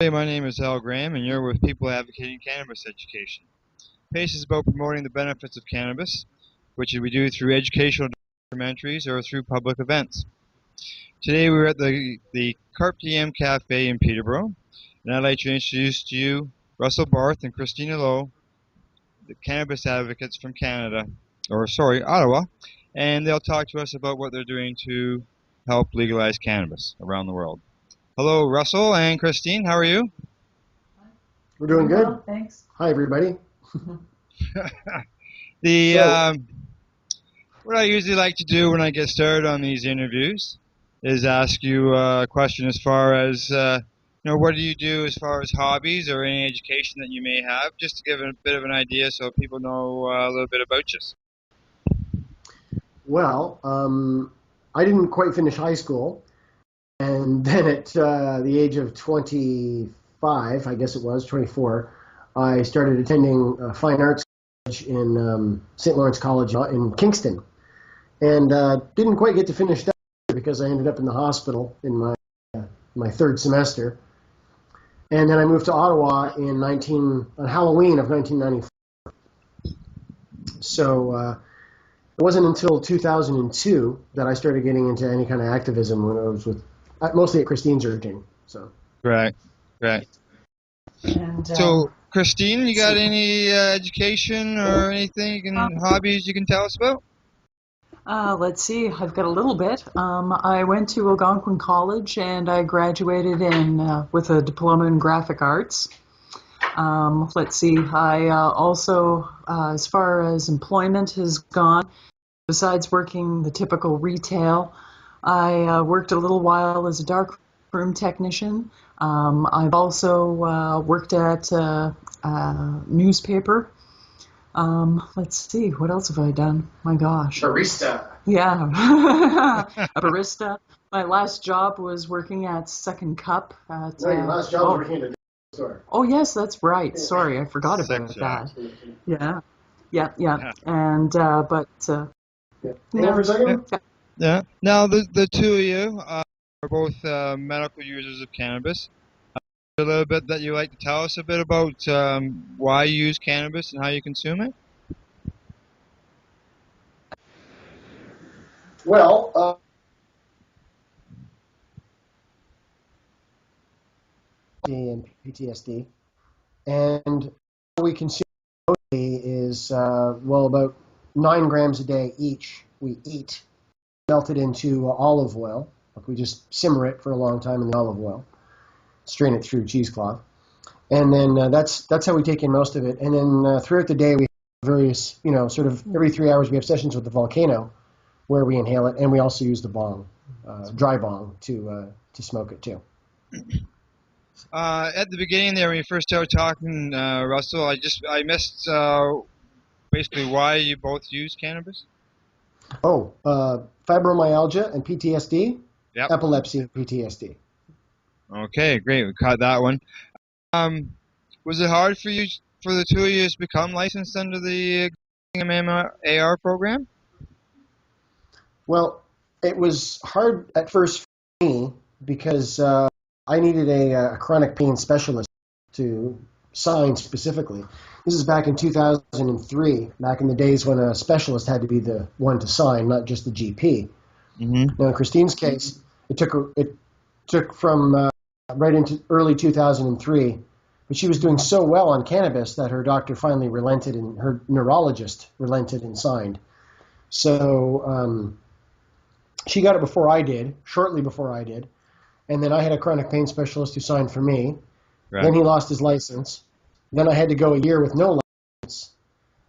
Hey, my name is Al Graham, and you're with People Advocating Cannabis Education. P.A.C.E is about promoting the benefits of cannabis, which we do through educational documentaries or through public events. Today we're at the Carpe Diem Cafe in Peterborough, and I'd like to introduce to you Russell Barth and Christine Lowe, the cannabis advocates from Canada, Ottawa, and they'll talk to us about what they're doing to help legalize cannabis around the world. Hello, Russell and Christine. How are you? We're doing good. Well, thanks. Hi, everybody. What I usually like to do when I get started on these interviews is ask you a question as far as, what do you do as far as hobbies or any education that you may have, just to give a bit of an idea so people know a little bit about you. Well, I didn't quite finish high school. And then at the age of 25, I guess it was, 24, I started attending fine arts college in St. Lawrence College in Kingston. And didn't quite get to finish that because I ended up in the hospital in my third semester. And then I moved to Ottawa on Halloween of 1994. So it wasn't until 2002 that I started getting into any kind of activism when I was mostly at Christine's urging. So. Right. And, so, Christine, you got any education or anything, hobbies you can tell us about? Let's see. I've got a little bit. I went to Algonquin College and I graduated with a diploma in graphic arts. Let's see. I also, as far as employment has gone, besides working the typical retail, I worked a little while as a darkroom technician. I've also worked at a newspaper. Let's see, what else have I done? My gosh. Barista. Yeah, a barista. My last job was working at Second Cup. Your last job was working at a store. Oh, yes, that's right. Yeah. Sorry, I forgot about that. Yeah. And, but... Hang on for a second. Yeah. Now, the two of you are both medical users of cannabis. A little bit that you like to tell us a bit about why you use cannabis and how you consume it? Well, and PTSD, and how we consume mostly is about 9 grams a day each. We eat, melted into olive oil. Like we just simmer it for a long time in the olive oil, strain it through cheesecloth, and then that's how we take in most of it. And then throughout the day we have various, sort of every 3 hours we have sessions with the volcano where we inhale it, and we also use the bong, dry bong, to smoke it too. At the beginning there, when you first started talking, Russell, I missed basically why you both use cannabis. Oh, fibromyalgia and PTSD. Yep. Epilepsy and PTSD. Okay, great. We caught that one. Was it hard for the two of you to become licensed under the MMPR program? Well, it was hard at first for me because I needed a chronic pain specialist to sign specifically. This is back in 2003, back in the days when a specialist had to be the one to sign, not just the GP. Mm-hmm. Now, in Christine's case, it took from right into early 2003, but she was doing so well on cannabis that her doctor finally relented, and her neurologist relented and signed. So she got it before I did, shortly before I did, and then I had a chronic pain specialist who signed for me. Right. Then he lost his license. Then I had to go a year with no license,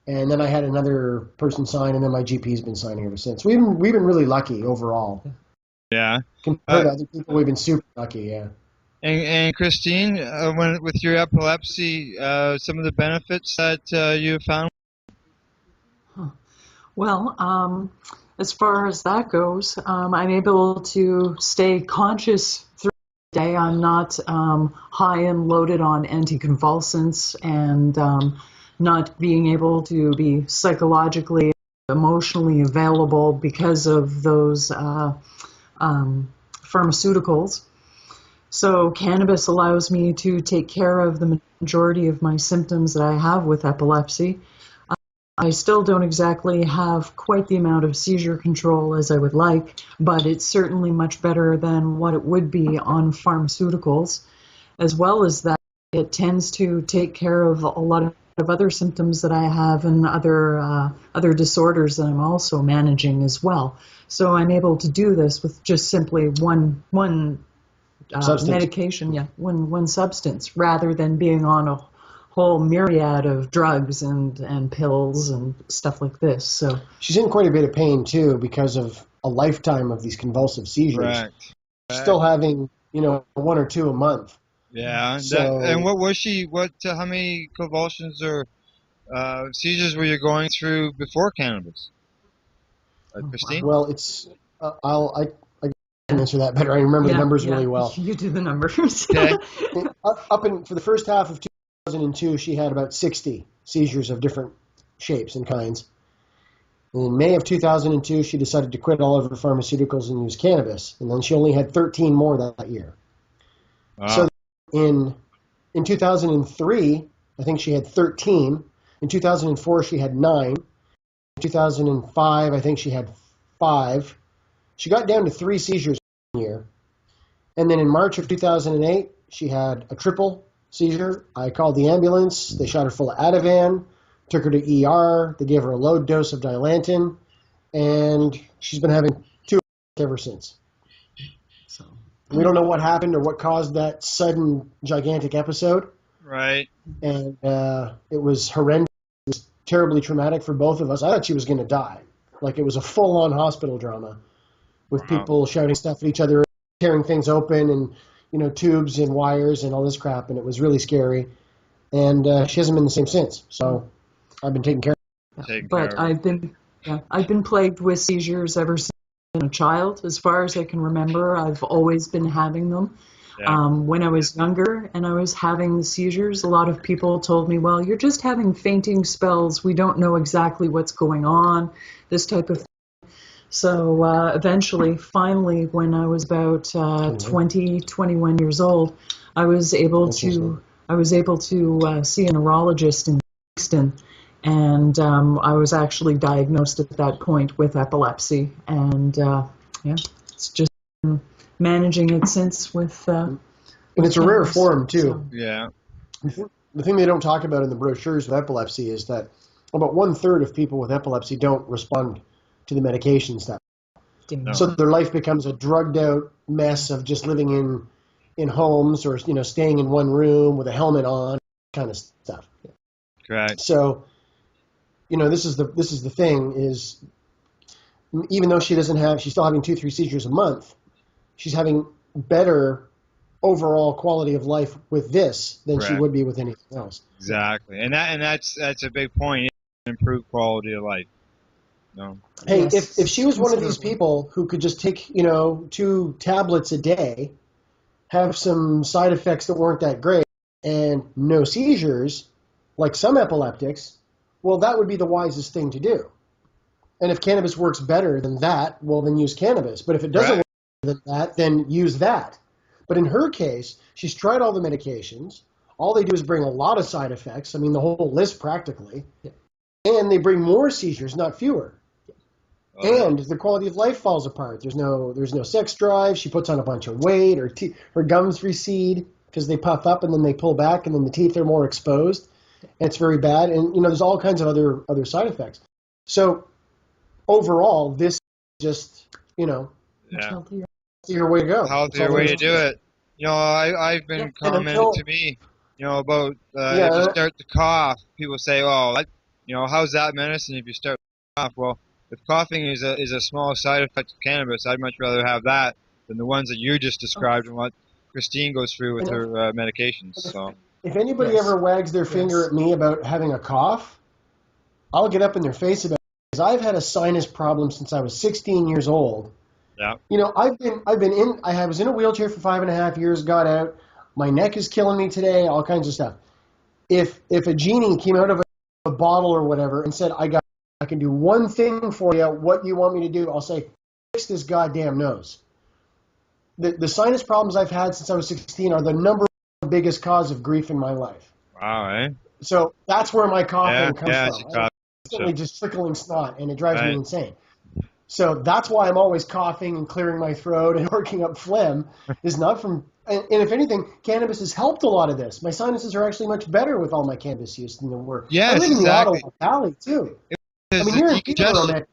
and then I had another person sign, and then my GP's been signing ever since. We've been really lucky overall. Yeah. Compared to other people, we've been super lucky. Yeah. And Christine, with your epilepsy, some of the benefits that you have found. Well, as far as that goes, I'm able to stay conscious through the day. I'm not high and loaded on anticonvulsants, and not being able to be psychologically, emotionally available because of those pharmaceuticals. So cannabis allows me to take care of the majority of my symptoms that I have with epilepsy. I still don't exactly have quite the amount of seizure control as I would like, but it's certainly much better than what it would be on pharmaceuticals. As well as that, it tends to take care of a lot of other symptoms that I have and other disorders that I'm also managing as well. So I'm able to do this with just simply one medication, one substance, rather than being on a whole myriad of drugs and pills and stuff like this. So she's in quite a bit of pain too because of a lifetime of these convulsive seizures. Correct. Still having, one or two a month. Yeah. So, and what was she? How many convulsions or seizures were you going through before cannabis, Christine? well, it's I can answer that better. I remember the numbers really well. You do the numbers. Okay. For the first half of 2002, she had about 60 seizures of different shapes and kinds. And in May of 2002, she decided to quit all of her pharmaceuticals and use cannabis. And then she only had 13 more that year. Wow. So in 2003, I think she had 13. In 2004, she had 9. In 2005, I think she had 5. She got down to 3 seizures a year. And then in March of 2008, she had a triple seizure. I called the ambulance. They shot her full of Ativan, took her to ER. They gave her a low dose of Dilantin, and she's been having 2 ever since. So we don't know what happened or what caused that sudden gigantic episode. Right. And it was horrendous. It was terribly traumatic for both of us. I thought she was going to die. Like, it was a full-on hospital drama with people shouting stuff at each other, tearing things open, and tubes and wires and all this crap, and it was really scary. And she hasn't been the same since. So I've been taking care of her. But I've been plagued with seizures ever since I've been a child. As far as I can remember, I've always been having them. Yeah. When I was younger and I was having the seizures, a lot of people told me, well, you're just having fainting spells. We don't know exactly what's going on, this type of thing. So eventually, finally, when I was about 20, 21 years old, I was able to see a neurologist in Kingston, and I was actually diagnosed at that point with epilepsy, and it's just been managing it since with. And it's a rare form too. So. Yeah. The thing they don't talk about in the brochures with epilepsy is that about 1/3 of people with epilepsy don't respond to the medications that. No. So their life becomes a drugged out mess of just living in homes or staying in one room with a helmet on, kind of stuff. Correct. So, this is the thing is, even though she's still having 2-3 seizures a month, she's having better overall quality of life with this than she would be with anything else. Exactly, and that's a big point. Improved quality of life. No. Hey, Yes, if she was one of these people who could just take 2 tablets a day, have some side effects that weren't that great, and no seizures, like some epileptics, well, that would be the wisest thing to do. And if cannabis works better than that, well, then use cannabis. But if it doesn't work better than that, then use that. But in her case, she's tried all the medications. All they do is bring a lot of side effects. I mean, the whole list practically. Yeah. And they bring more seizures, not fewer. And the quality of life falls apart. There's no sex drive. She puts on a bunch of weight. Her gums recede because they puff up and then they pull back, and then the teeth are more exposed. And it's very bad. And there's all kinds of other side effects. So overall, this is just healthier way to go. Healthier way to do it. I've been commented to me, about if you start to cough, people say, "Oh, how's that medicine if you start to cough?" Well, if coughing is a small side effect of cannabis, I'd much rather have that than the ones that you just described and what Christine goes through with her medications. So, if anybody ever wags their finger at me about having a cough, I'll get up in their face about it, because I've had a sinus problem since I was 16 years old. yeah. I was in a wheelchair for 5.5 years, got out. My neck is killing me today, all kinds of stuff. If a genie came out of a bottle or whatever and said, I can do one thing for you, what do you want me to do? I'll say, fix this goddamn nose. the sinus problems I've had since I was 16 are the number one biggest cause of grief in my life. Wow, eh? So that's where my coughing comes yeah, from. it's a Constantly just trickling snot, and it drives me Right. insane. So that's why I'm always coughing and clearing my throat and working up phlegm. Is not from, and if anything, cannabis has helped a lot of this. My sinuses are actually much better with all my cannabis use than they were. Yes, I live in the exactly. Ottawa Valley too. I There's mean, a you're in Peterborough, decongestion. man.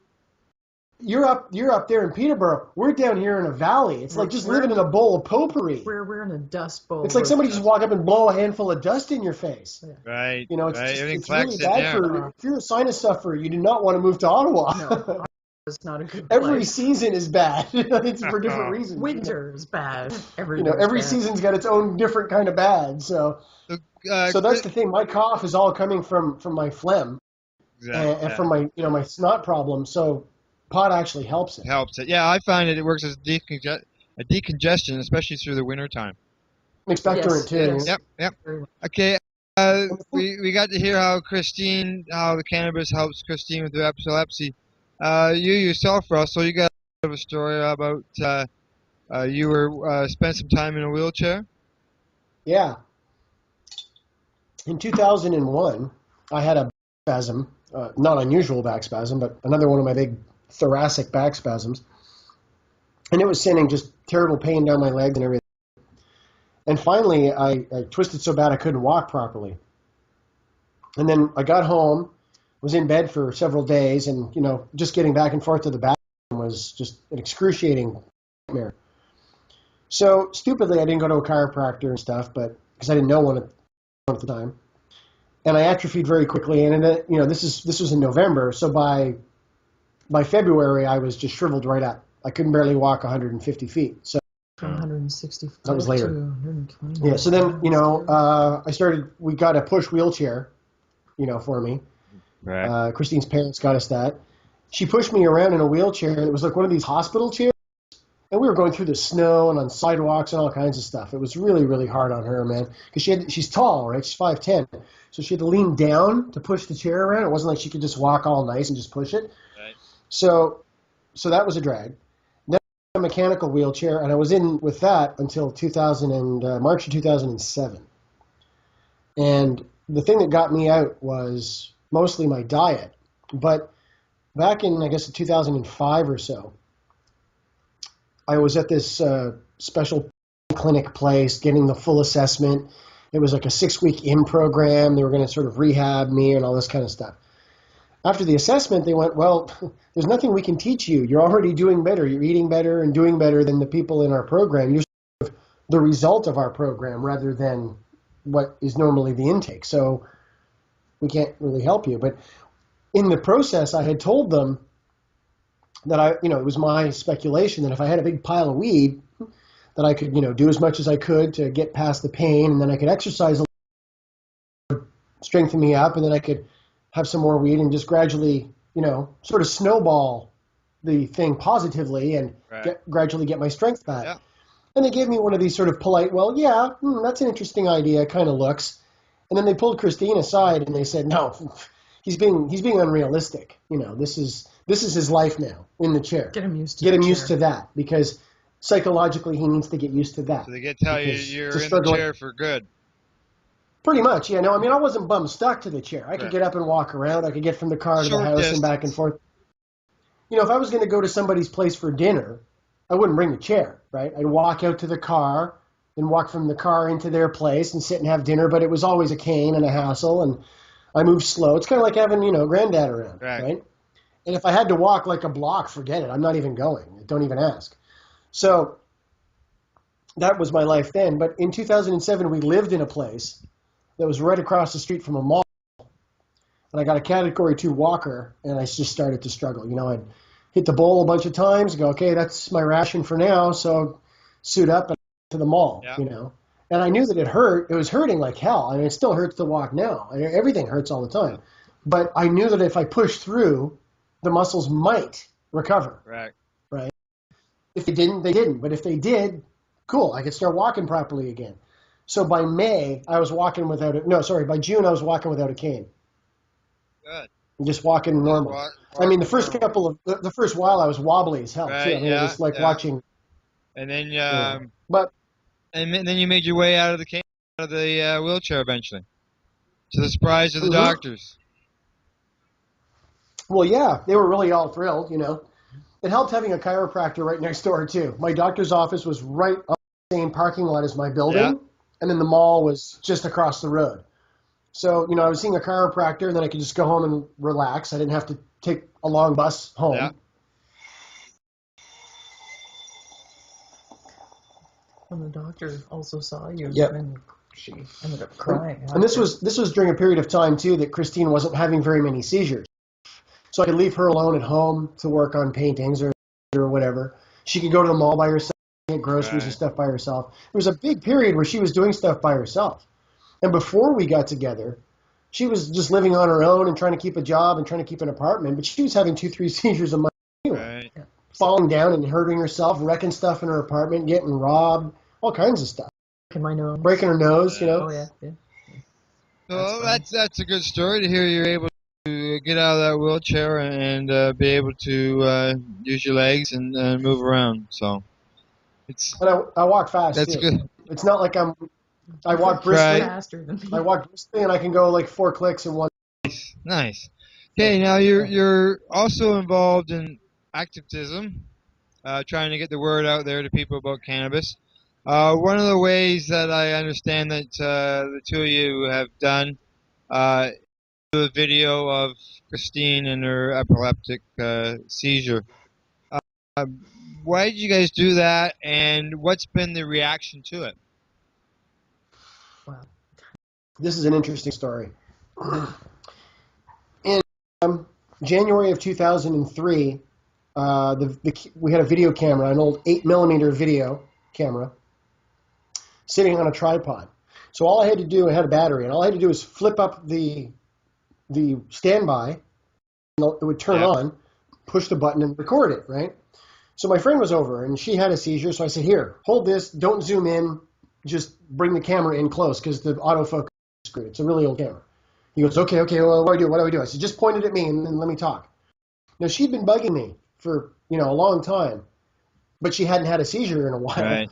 You're up there in Peterborough. We're down here in a valley. It's like just We're- living in a bowl of potpourri. We're in a dust bowl. It's like with somebody just dust. walk up and blow a handful of dust in your face. Right. You know, it's right. just, Everything it's really collects in bad there. for, if you're a sinus sufferer, you do not want to move to Ottawa. No, it's not a good Every place. season is bad. It's for different reasons. Winter is bad. Every season's got its own different kind of bad. So that's the thing. My cough is all coming from my phlegm and from my my snot problem. So pot actually helps it. Helps it. Yeah, I find it works as a decongestion, especially through the winter time. Expectorant too. Yes. Yep. Okay. We got to hear how the cannabis helps Christine with her epilepsy. You yourself, Russell, you got a bit of a story about you were spent some time in a wheelchair. Yeah. In 2001, I had a back spasm, not unusual back spasm, but another one of my big thoracic back spasms. And it was sending just terrible pain down my legs and everything. And finally, I twisted so bad I couldn't walk properly. And then I got home, was in bed for several days, and, just getting back and forth to the bathroom was just an excruciating nightmare. So, stupidly, I didn't go to a chiropractor and stuff, but because I didn't know one at the time. And I atrophied very quickly, and this was in November, so by February, I was just shriveled right up. I couldn't barely walk 150 feet. So From 165 that was later. to 120. Yeah, so then, we got a push wheelchair, for me. Right. Christine's parents got us that. She pushed me around in a wheelchair. It was like one of these hospital chairs. And we were going through the snow and on sidewalks and all kinds of stuff. It was really, really hard on her, man. Because she's tall, right? She's 5'10". So she had to lean down to push the chair around. It wasn't like she could just walk all nice and just push it. Right. So that was a drag. Then a mechanical wheelchair, and I was in with that until March of 2007. And the thing that got me out was mostly my diet. But back in, I guess, 2005 or so, I was at this special clinic place getting the full assessment. It was like a 6-week in program. They were going to sort of rehab me and all this kind of stuff. After the assessment, they went, well, there's nothing we can teach you. You're already doing better. You're eating better and doing better than the people in our program. You're sort of the result of our program rather than what is normally the intake. So we can't really help you. But in the process, I had told them that it was my speculation that if I had a big pile of weed, that I could, do as much as I could to get past the pain, and then I could exercise a little, strengthen me up, and then I could have some more weed and just gradually, sort of snowball the thing positively and gradually get my strength back. Yeah. And they gave me one of these sort of polite, well, yeah, that's an interesting idea, kind of looks. And then they pulled Christine aside and they said, no, he's being unrealistic. This is his life now in the chair. Get him used to that, because psychologically he needs to get used to that. So they get to tell you you're in the chair for good. Pretty much, yeah. No, I mean, I wasn't bum stuck to the chair. I could get up and walk around. I could get from the car to the house and back and forth. If I was going to go to somebody's place for dinner, I wouldn't bring the chair, right? I'd walk out to the car and walk from the car into their place and sit and have dinner, but it was always a cane and a hassle, and I moved slow. It's kind of like having, granddad around, right? And if I had to walk like a block, forget it. I'm not even going. Don't even ask. So that was my life then. But in 2007, we lived in a place that was right across the street from a mall. And I got a Category 2 walker, and I just started to struggle. I'd hit the bowl a bunch of times, go, okay, that's my ration for now, so suit up and to the mall, And I knew that it hurt. It was hurting like hell. I mean, it still hurts to walk now. Everything hurts all the time. But I knew that if I pushed through, the muscles might recover. Right. If they didn't, they didn't. But if they did, cool, I could start walking properly again. So by May, I was walking by June, I was walking without a cane. Good. Just walking normal. I mean, the first while I was wobbly as hell, too. I mean, it was like watching And then But then you made your way out of the wheelchair eventually, to the surprise of the mhm. doctors. Well, yeah, they were really all thrilled, you know. It helped having a chiropractor right next door, too. My doctor's office was right on the same parking lot as my Yeah. building, and then the mall was just across the road. So, you know, I was seeing a chiropractor, and then I could just go home and relax. I didn't have to take a long bus home. Yeah. And the doctor also saw you, Yep. and she ended up crying. And this was during a period of time, too, that Christine wasn't having very many seizures. So I could leave her alone at home to work on paintings or whatever. She could go to the mall by herself, get groceries and stuff by herself. There was a big period where she was doing stuff by herself. And before we got together, she was just living on her own and trying to keep a job and trying to keep an apartment. But she was having 2-3 seizures a month anyway. Right. Falling down and hurting herself, wrecking stuff in her apartment, getting robbed, all kinds of stuff. Breaking my nose. Breaking her nose, you know. Oh, yeah. Well, that's a good story to hear. You're able to get out of that wheelchair and be able to use your legs and move around. So it's And I walk fast, that's too. good. It's not like I walk briskly. Right. Faster than me. I walk briskly and I can go like 4 clicks in one. Nice. Okay, now you're also involved in activism, trying to get the word out there to people about cannabis. One of the ways that I understand that the two of you have done a video of Christine and her epileptic seizure. Why did you guys do that, and what's been the reaction to it? Wow. This is an interesting story. In January of 2003, we had a video camera, an old 8mm video camera, sitting on a tripod. So all I had to do, I had a battery, and all I had to do was flip up the standby, and it would turn on, push the button, and record it, right? So my friend was over, and she had a seizure, so I said, here, hold this, don't zoom in, just bring the camera in close, because the autofocus is screwed. It's a really old camera. He goes, okay, well, what do I do? I said, just point it at me, and then let me talk. Now, she'd been bugging me for, a long time, but she hadn't had a seizure in a while.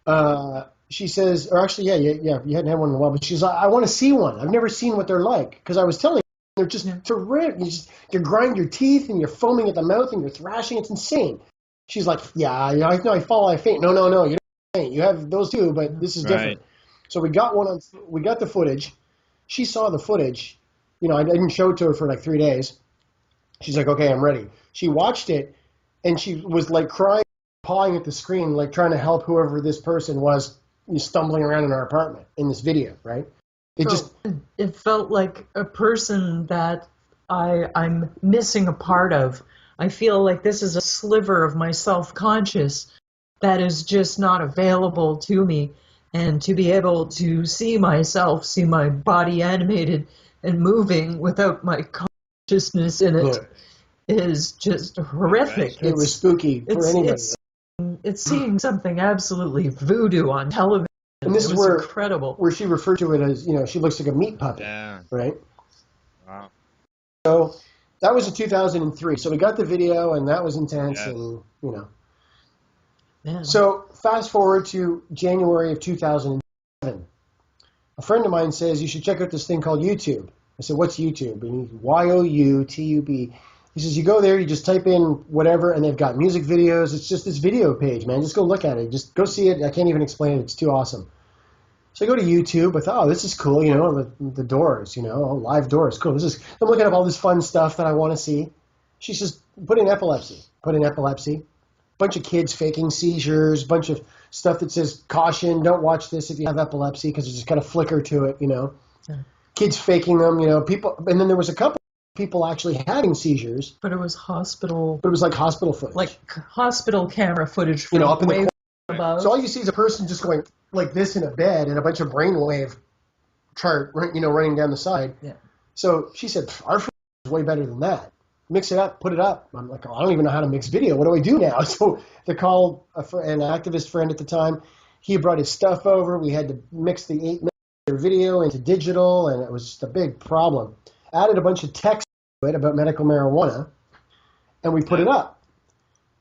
Right. She says, or actually, yeah, you hadn't had one in a while, but she's like, I want to see one. I've never seen what they're like, because I was telling her, they're just terrific. You grind your teeth, and you're foaming at the mouth, and you're thrashing. It's insane. She's like, yeah, I fall, I faint. No, you don't faint. You have those too, but this is different. So we got the footage. She saw the footage. I didn't show it to her for like 3 days. She's like, okay, I'm ready. She watched it, and she was like crying, pawing at the screen, like trying to help whoever this person was stumbling around in our apartment in this video, right? It felt like a person that I'm missing a part of. I feel like this is a sliver of my self-conscious that is just not available to me. And to be able to see myself, see my body animated and moving without my consciousness in it is just horrific. It was spooky for anybody. It's seeing something absolutely voodoo on television. And this is incredible. Where she referred to it as, she looks like a meat puppet, right? Wow. So that was in 2003. So we got the video, and that was intense, and Yeah. So fast forward to January of 2007. A friend of mine says, you should check out this thing called YouTube. I said, what's YouTube? And he's YOUTUB. He says, you go there, you just type in whatever, and they've got music videos. It's just this video page, man. Just go look at it. Just go see it. I can't even explain it. It's too awesome. So I go to YouTube. I thought, oh, this is cool. The doors, live doors. Cool. I'm looking up all this fun stuff that I want to see. She says, put in epilepsy. Bunch of kids faking seizures, bunch of stuff that says, caution, don't watch this if you have epilepsy, because there's just got a flicker to it, Yeah. Kids faking them, people. And then there was a couple of people actually having seizures. But it was hospital. But it was like hospital footage. Like hospital camera footage from up in way the above. So all you see is a person just going like this in a bed and a bunch of brainwave chart, running down the side. Yeah. So she said, our footage is way better than that. Mix it up, put it up. I'm like, I don't even know how to mix video. What do I do now? So they called an activist friend at the time. He brought his stuff over. We had to mix the 8mm video into digital, and it was just a big problem. Added a bunch of text to it about medical marijuana, and we put it up.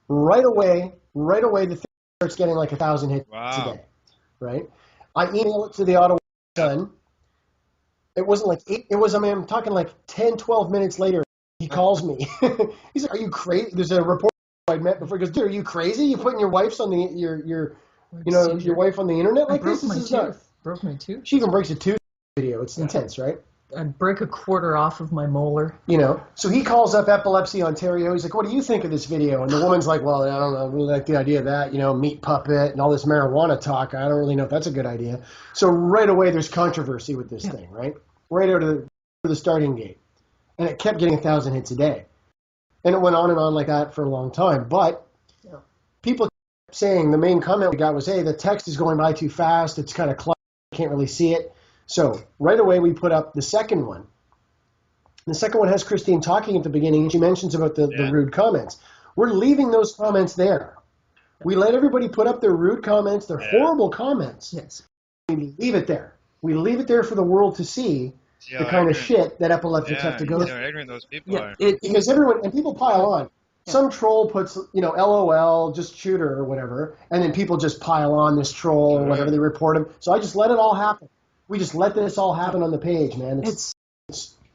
Right away, the thing starts getting like 1,000 hits a Wow. day, right? I email it to the Ottawa ON. It wasn't like it was. I mean, I'm talking like 10, 12 minutes later. He calls me. He's like, "Are you crazy?" There's a reporter I'd met before. He goes, "Dude, are you crazy? You putting your wife's on the your wife on the internet like this? This is not." Broke my tooth. She even breaks a tooth video. It's intense, right? I'd break a quarter off of my molar. So he calls up Epilepsy Ontario. He's like, "What do you think of this video?" And the woman's like, "Well, I don't know. I really like the idea of that, meat puppet and all this marijuana talk. I don't really know if that's a good idea." So right away, there's controversy with this thing, right? Right out of the starting gate. And it kept getting 1,000 hits a day. And it went on and on like that for a long time. But people kept saying, the main comment we got was, "Hey, the text is going by too fast. It's kind of cluttered. I can't really see it." So right away, we put up the second one. The second one has Christine talking at the beginning, and she mentions about the rude comments. We're leaving those comments there. We let everybody put up their rude comments, their horrible comments. Yes. We leave it there. We leave it there for the world to see the kind of shit that epileptics have to go through. Yeah, ignorant those people are. Because everyone, and people pile on. Some troll puts, LOL, just shoot her or whatever, and then people just pile on this troll or whatever, they report him. So I just let it all happen. We just let this all happen on the page, man. It's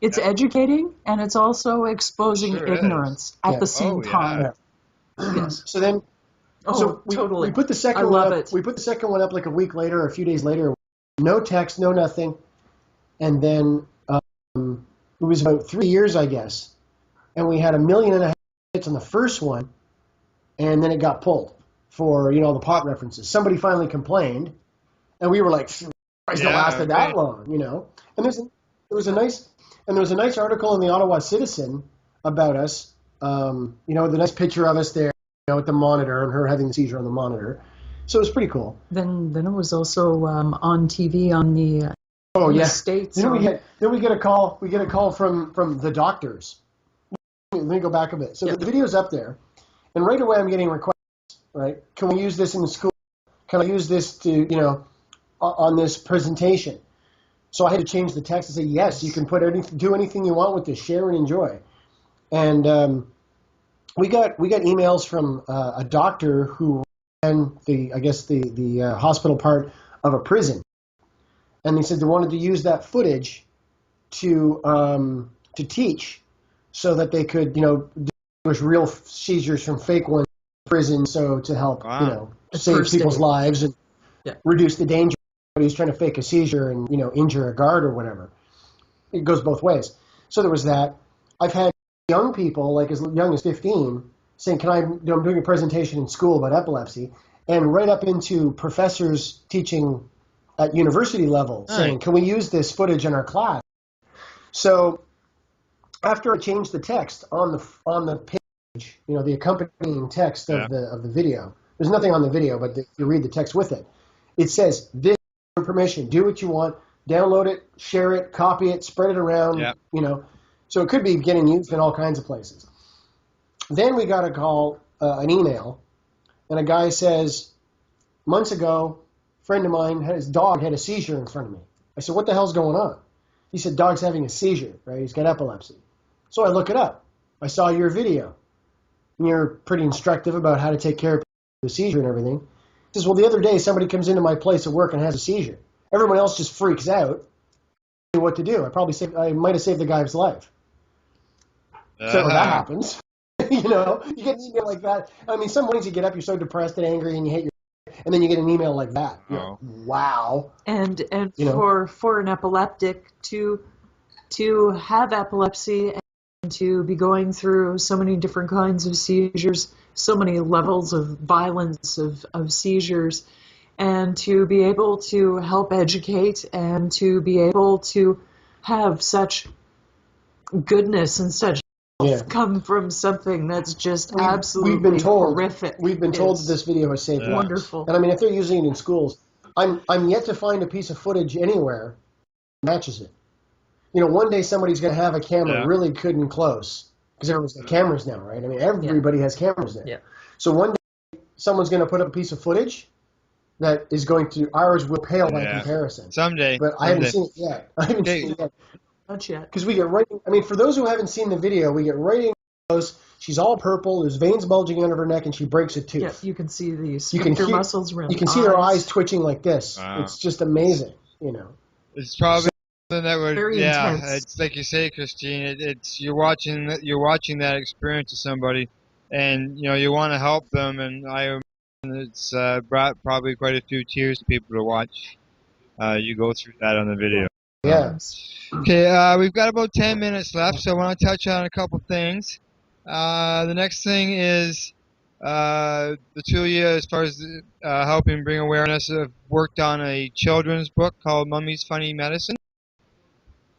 educating, and it's also exposing ignorance at the same time. Yes. So then, we put the second one up. We put the second one up like a week later, or a few days later. No text, no nothing. And then it was about 3 years, I guess, and we had 1.5 million hits on the first one, and then it got pulled for the pot references. Somebody finally complained, and we were like, "Christ, it lasted that long," And there was a nice article in the Ottawa Citizen about us. The nice picture of us there, with the monitor and her having the seizure on the monitor. So it was pretty cool. Then it was also on TV on the. States. Then we get a call. We get a call from the doctors. Let me go back a bit. So the video's up there, and right away I'm getting requests. Right? Can we use this in the school? Can I use this to on this presentation? So I had to change the text and say yes. You can do anything you want with this. Share and enjoy. And we got emails from a doctor who ran the hospital part of a prison. And they said they wanted to use that footage to teach, so that they could, distinguish real seizures from fake ones in prison, so to help, save people's lives and reduce the danger of who's trying to fake a seizure and, injure a guard or whatever. It goes both ways. So there was that. I've had young people, like as young as 15, saying, I'm doing a presentation in school about epilepsy, and right up into professors teaching at university level, saying, "Can we use this footage in our class?" So after I changed the text on the page, the accompanying text of the video, there's nothing on the video, but you read the text with it. It says, "This is your permission. Do what you want. Download it, share it, copy it, spread it around." So it could be getting used in all kinds of places. Then we got a call, an email, and a guy says, "Months ago, friend of mine, his dog had a seizure in front of me." I said, "What the hell's going on?" He said, "Dog's having a seizure, right? He's got epilepsy." So I look it up. I saw your video. And you're pretty instructive about how to take care of the seizure and everything. He says, "Well, the other day somebody comes into my place at work and has a seizure. Everyone else just freaks out. I don't know what to do. I might have saved the guy's life." So that happens. You get an email like that. I mean, some mornings you get up, you're so depressed and angry, and you hate your. And then you get an email like that. Wow. And for an epileptic to have epilepsy and to be going through so many different kinds of seizures, so many levels of violence of seizures, and to be able to help educate and to be able to have such goodness and such come from something that's just absolutely horrific. We've been told that this video has saved lives. Wonderful. And I mean, if they're using it in schools, I'm yet to find a piece of footage anywhere that matches it. One day somebody's going to have a camera really good and close, because everyone's got cameras now, right? I mean, everybody has cameras now. Yeah. So one day someone's going to put up a piece of footage that is going to, ours will pale by comparison. Someday. But I haven't seen it yet. Not yet. Because we get right. I mean, for those who haven't seen the video, we get right She's all purple. There's veins bulging out of her neck, and she breaks a tooth. Yeah, you can see the You can sphincter muscles around. You can see her eyes twitching like this. Wow. It's just amazing, you know. It's probably something that would, Very yeah. intense. It's like you say, Christine. It's you're watching that experience of somebody, and you know you want to help them, and it's brought probably quite a few tears to people to watch. You go through that on the video. Yeah. Okay, we've got about 10 minutes left, so I want to touch on a couple things. The next thing is the two of you, as far as helping bring awareness, have worked on a children's book called Mummy's Funny Medicine.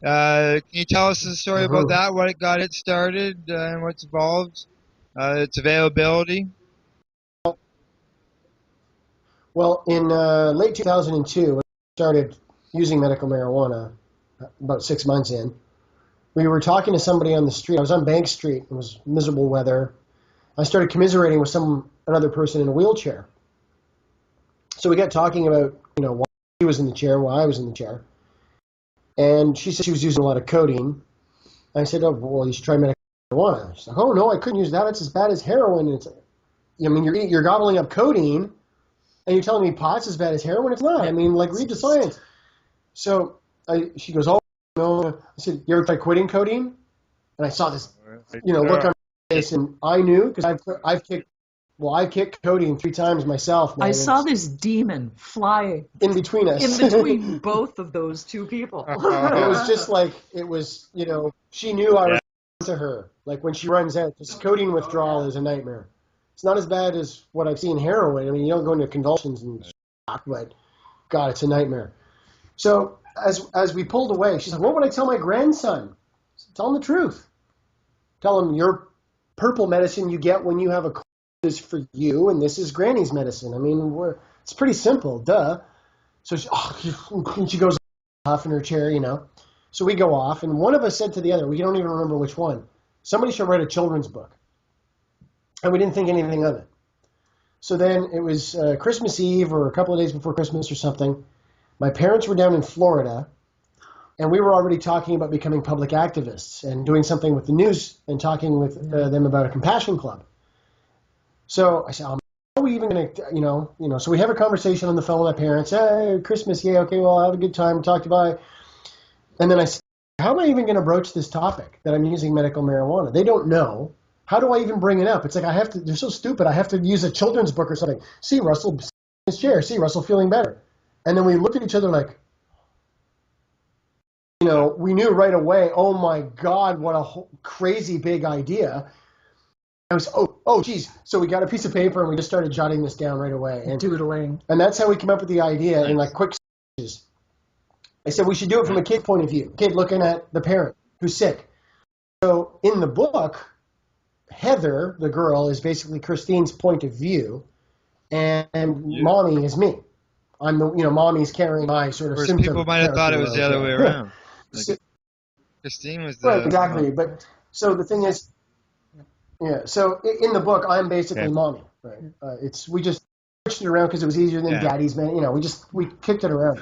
Can you tell us the story about that, what it got it started, and what's involved, its availability? Well, in late 2002, when I started using medical marijuana, about 6 months in, we were talking to somebody on the street. I was on Bank Street. It was miserable weather. I started commiserating with another person in a wheelchair. So we got talking about, you know, why he was in the chair, why I was in the chair. And she said she was using a lot of codeine. I said, oh, well, you should try medical marijuana. She's like, oh, no, I couldn't use that. It's as bad as heroin. And it's, I mean, you're gobbling up codeine, and you're telling me pot's as bad as heroin? It's not. I mean, like, read the science. So she goes, oh, no. I said, you ever try quitting codeine? And I saw this, you know, look on my face, and I knew, because I've kicked codeine 3 times myself. Man. I saw this demon fly in between us. in between both of those two people. It was just like, it was, you know, she knew I was to her. Like when she runs out, this codeine withdrawal is a nightmare. It's not as bad as what I've seen heroin. I mean, you don't go into convulsions and shock, but God, it's a nightmare. So as we pulled away, she's like, what would I tell my grandson? I said, tell him the truth. Tell him your purple medicine you get when you have a cold is for you, and this is Granny's medicine. I mean, it's pretty simple, duh. So she goes off in her chair, you know. So we go off, and one of us said to the other, we don't even remember which one, somebody should write a children's book. And we didn't think anything of it. So then it was Christmas Eve or a couple of days before Christmas or something. My parents were down in Florida, and we were already talking about becoming public activists and doing something with the news and talking with them about a compassion club. So I said, how are we even going to, you know, so we have a conversation on the phone with my parents. Hey, Christmas, yeah, okay, well, have a good time, talk to you, bye. And then I said, how am I even going to broach this topic that I'm using medical marijuana? They don't know. How do I even bring it up? It's like they're so stupid, I have to use a children's book or something. See Russell in his chair, see Russell feeling better. And then we looked at each other like, you know, we knew right away, oh my God, what a crazy big idea. I was, oh, geez. So we got a piece of paper and we just started jotting this down right away. And doodling. And that's how we came up with the idea in like quick stages. I said we should do it from a kid point of view. Kid looking at the parent who's sick. So in the book, Heather, the girl, is basically Christine's point of view, and Mommy is me. I'm the, you know, Mommy's carrying my sort of Whereas symptom. people might have thought it was the other way around. Like, Christine was the... Right, exactly. But so the thing is, yeah. So in the book, I'm basically Mommy. Right. We just switched it around because it was easier than Daddy's man. You know, we kicked it around.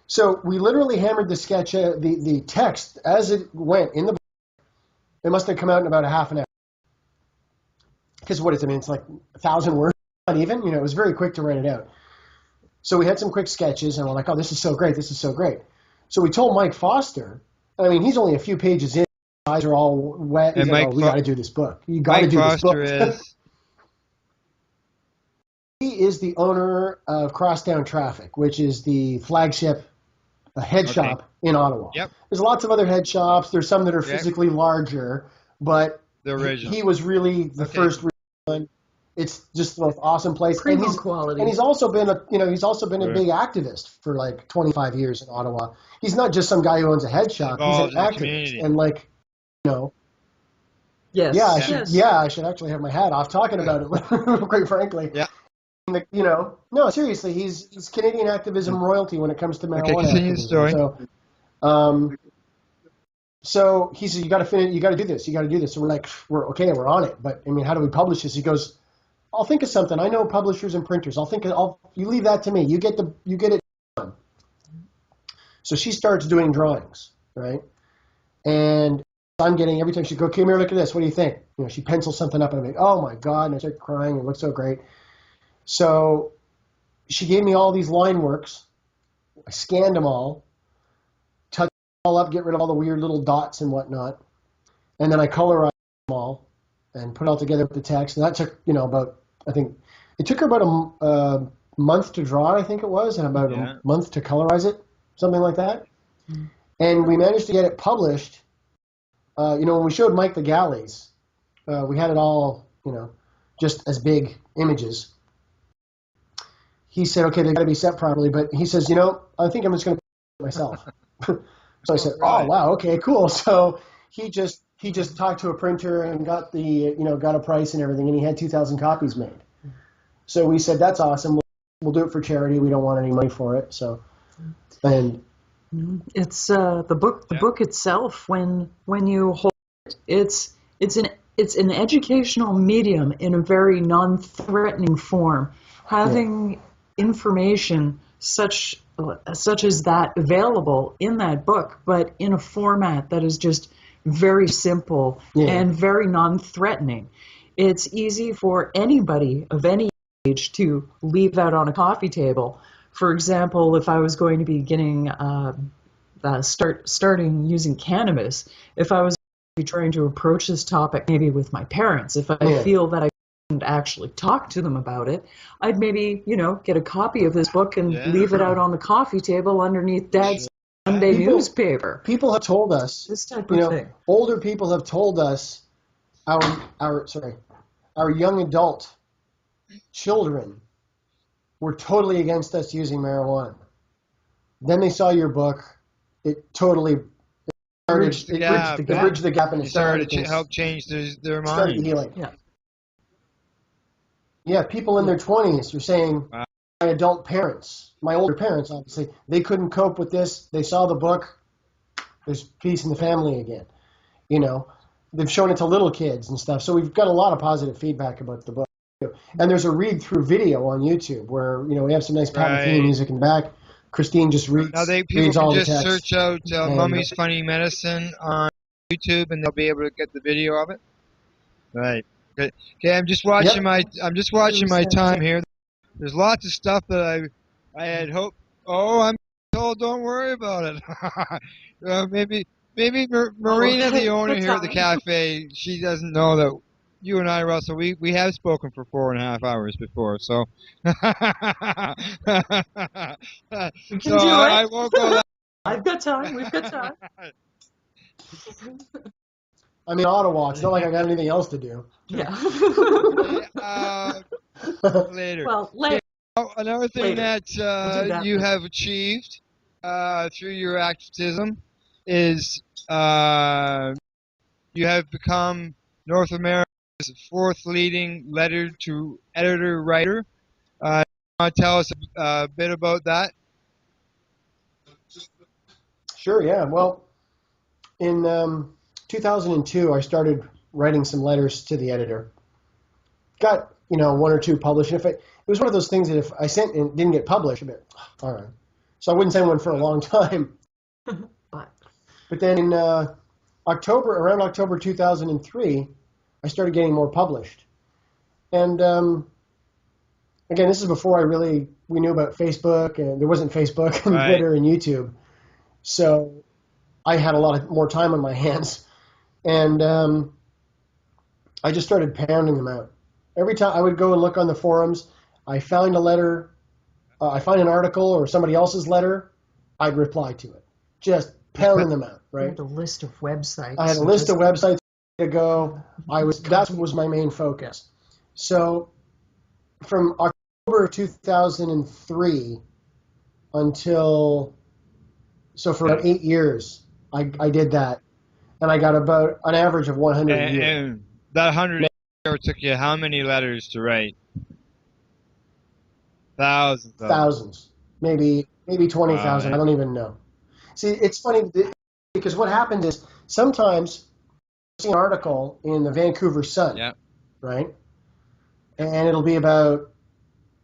So we literally hammered the sketch, the text as it went in the book. It must have come out in about a half an hour. Because what is it? I mean, it's like 1,000 words, not even. You know, it was very quick to write it out. So we had some quick sketches, and we're like, oh, this is so great. This is so great. So we told Mike Foster. I mean, he's only a few pages in. His eyes are all wet. He's like, we got to do this book. You got to do this book. Is... He is the owner of Crosstown Traffic, which is the flagship head shop in Ottawa. Yep. There's lots of other head shops. There's some that are physically larger, but the original. He was really the first one. It's just the most awesome place. Premium quality. And he's also been a big activist for like 25 years in Ottawa. He's not just some guy who owns a head shop. He's an activist. And like, you know. Yes. Yeah, I should actually have my hat off talking about it, quite frankly. Yeah. You know, no, seriously, he's Canadian activism royalty when it comes to marijuana. Okay, continue the story. So he said, you got to do this. So we're like, we're on it. But I mean, how do we publish this? He goes, I'll think of something. I know publishers and printers. You leave that to me. You get it done. So she starts doing drawings, right? And I'm getting, every time she'd go, come here, look at this. What do you think? You know, she pencils something up and I'm like, oh my God. And I start crying. It looks so great. So she gave me all these line works. I scanned them all, touched them all up, get rid of all the weird little dots and whatnot. And then I colorized them all and put it all together with the text. And that took, about, I think, it took her about a month to draw it, I think it was, and about a month to colorize it, something like that. Mm. And we managed to get it published. When we showed Mike the galleys, we had it all, just as big images. He said, okay, they've got to be set properly. But he says, I think I'm just going to put it myself. So I said, oh, wow, okay, cool. So he just talked to a printer and got got a price and everything, and he had 2,000 copies made. So we said, that's awesome. We'll do it for charity. We don't want any money for it. So, and it's the book. The book itself, when you hold it, it's an educational medium in a very non-threatening form. Having information such as that available in that book, but in a format that is just very simple and very non-threatening. It's easy for anybody of any age to leave that on a coffee table. For example, if I was going to be getting starting using cannabis, if I was be trying to approach this topic maybe with my parents, if I feel that I couldn't actually talk to them about it, I'd maybe, get a copy of this book and leave it out on the coffee table underneath Dad's Sunday newspaper. People have told us, this type of thing. Older people have told us, our young adult children were totally against us using marijuana. Then they saw your book. It totally bridged the gap, and it started to help change their minds. Started healing. Yeah, people in their 20s are saying, my adult parents, my older parents, obviously, they couldn't cope with this. They saw the book. There's peace in the family again. They've shown it to little kids and stuff. So we've got a lot of positive feedback about the book. And there's a read-through video on YouTube where, we have some nice Pat Metheny music in the back. Christine just reads. Now people can just search out Mummy's Funny Medicine on YouTube, and they'll be able to get the video of it. Right. Okay. I'm just watching my time here. There's lots of stuff that I had hoped. Oh, I'm told don't worry about it. Maybe Marina, the owner here at the cafe, she doesn't know that you and I, Russell, we have spoken for 4.5 hours before, so I won't go that. I've got time. We've got time. I'm in Ottawa. It's not like I got anything else to do. Yeah. Later. Well, later. Another thing that you have achieved through your activism is you have become North America's fourth leading letter-to-editor writer. Want to tell us a bit about that? Sure, yeah. Well, in 2002, I started writing some letters to the editor. Got, one or two published. It was one of those things that if I sent and didn't get published, I'd be, all right. So I wouldn't send one for a long time. But then in around October 2003, I started getting more published. And again, this is before we knew about Facebook, and there wasn't Facebook and Twitter and YouTube. So I had a lot more time on my hands. And I just started pounding them out. Every time I would go and look on the forums, I found a letter, I find an article or somebody else's letter, I'd reply to it. Just pounding them out, right? I had a list of websites. I had a list of websites to go. That was my main focus. So from October 2003 for about 8 years, I did that. And I got about an average of 100 a year. And that 100 a year took you how many letters to write? Thousands. Thousands. Maybe 20,000. I don't even know. See, it's funny because what happened is sometimes I see an article in the Vancouver Sun, right? And it'll be about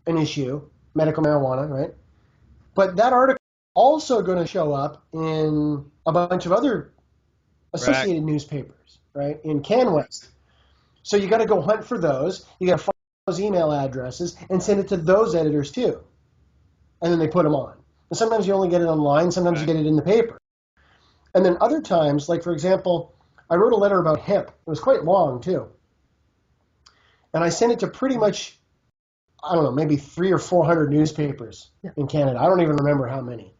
an issue, medical marijuana, right? But that article is also going to show up in a bunch of other Associated newspapers, right, in CanWest. So you got to go hunt for those. You got to find those email addresses and send it to those editors too. And then they put them on. And sometimes you only get it online. Sometimes you get it in the paper. And then other times, like for example, I wrote a letter about hemp. It was quite long too. And I sent it to pretty much, I don't know, maybe 300 or 400 newspapers in Canada. I don't even remember how many.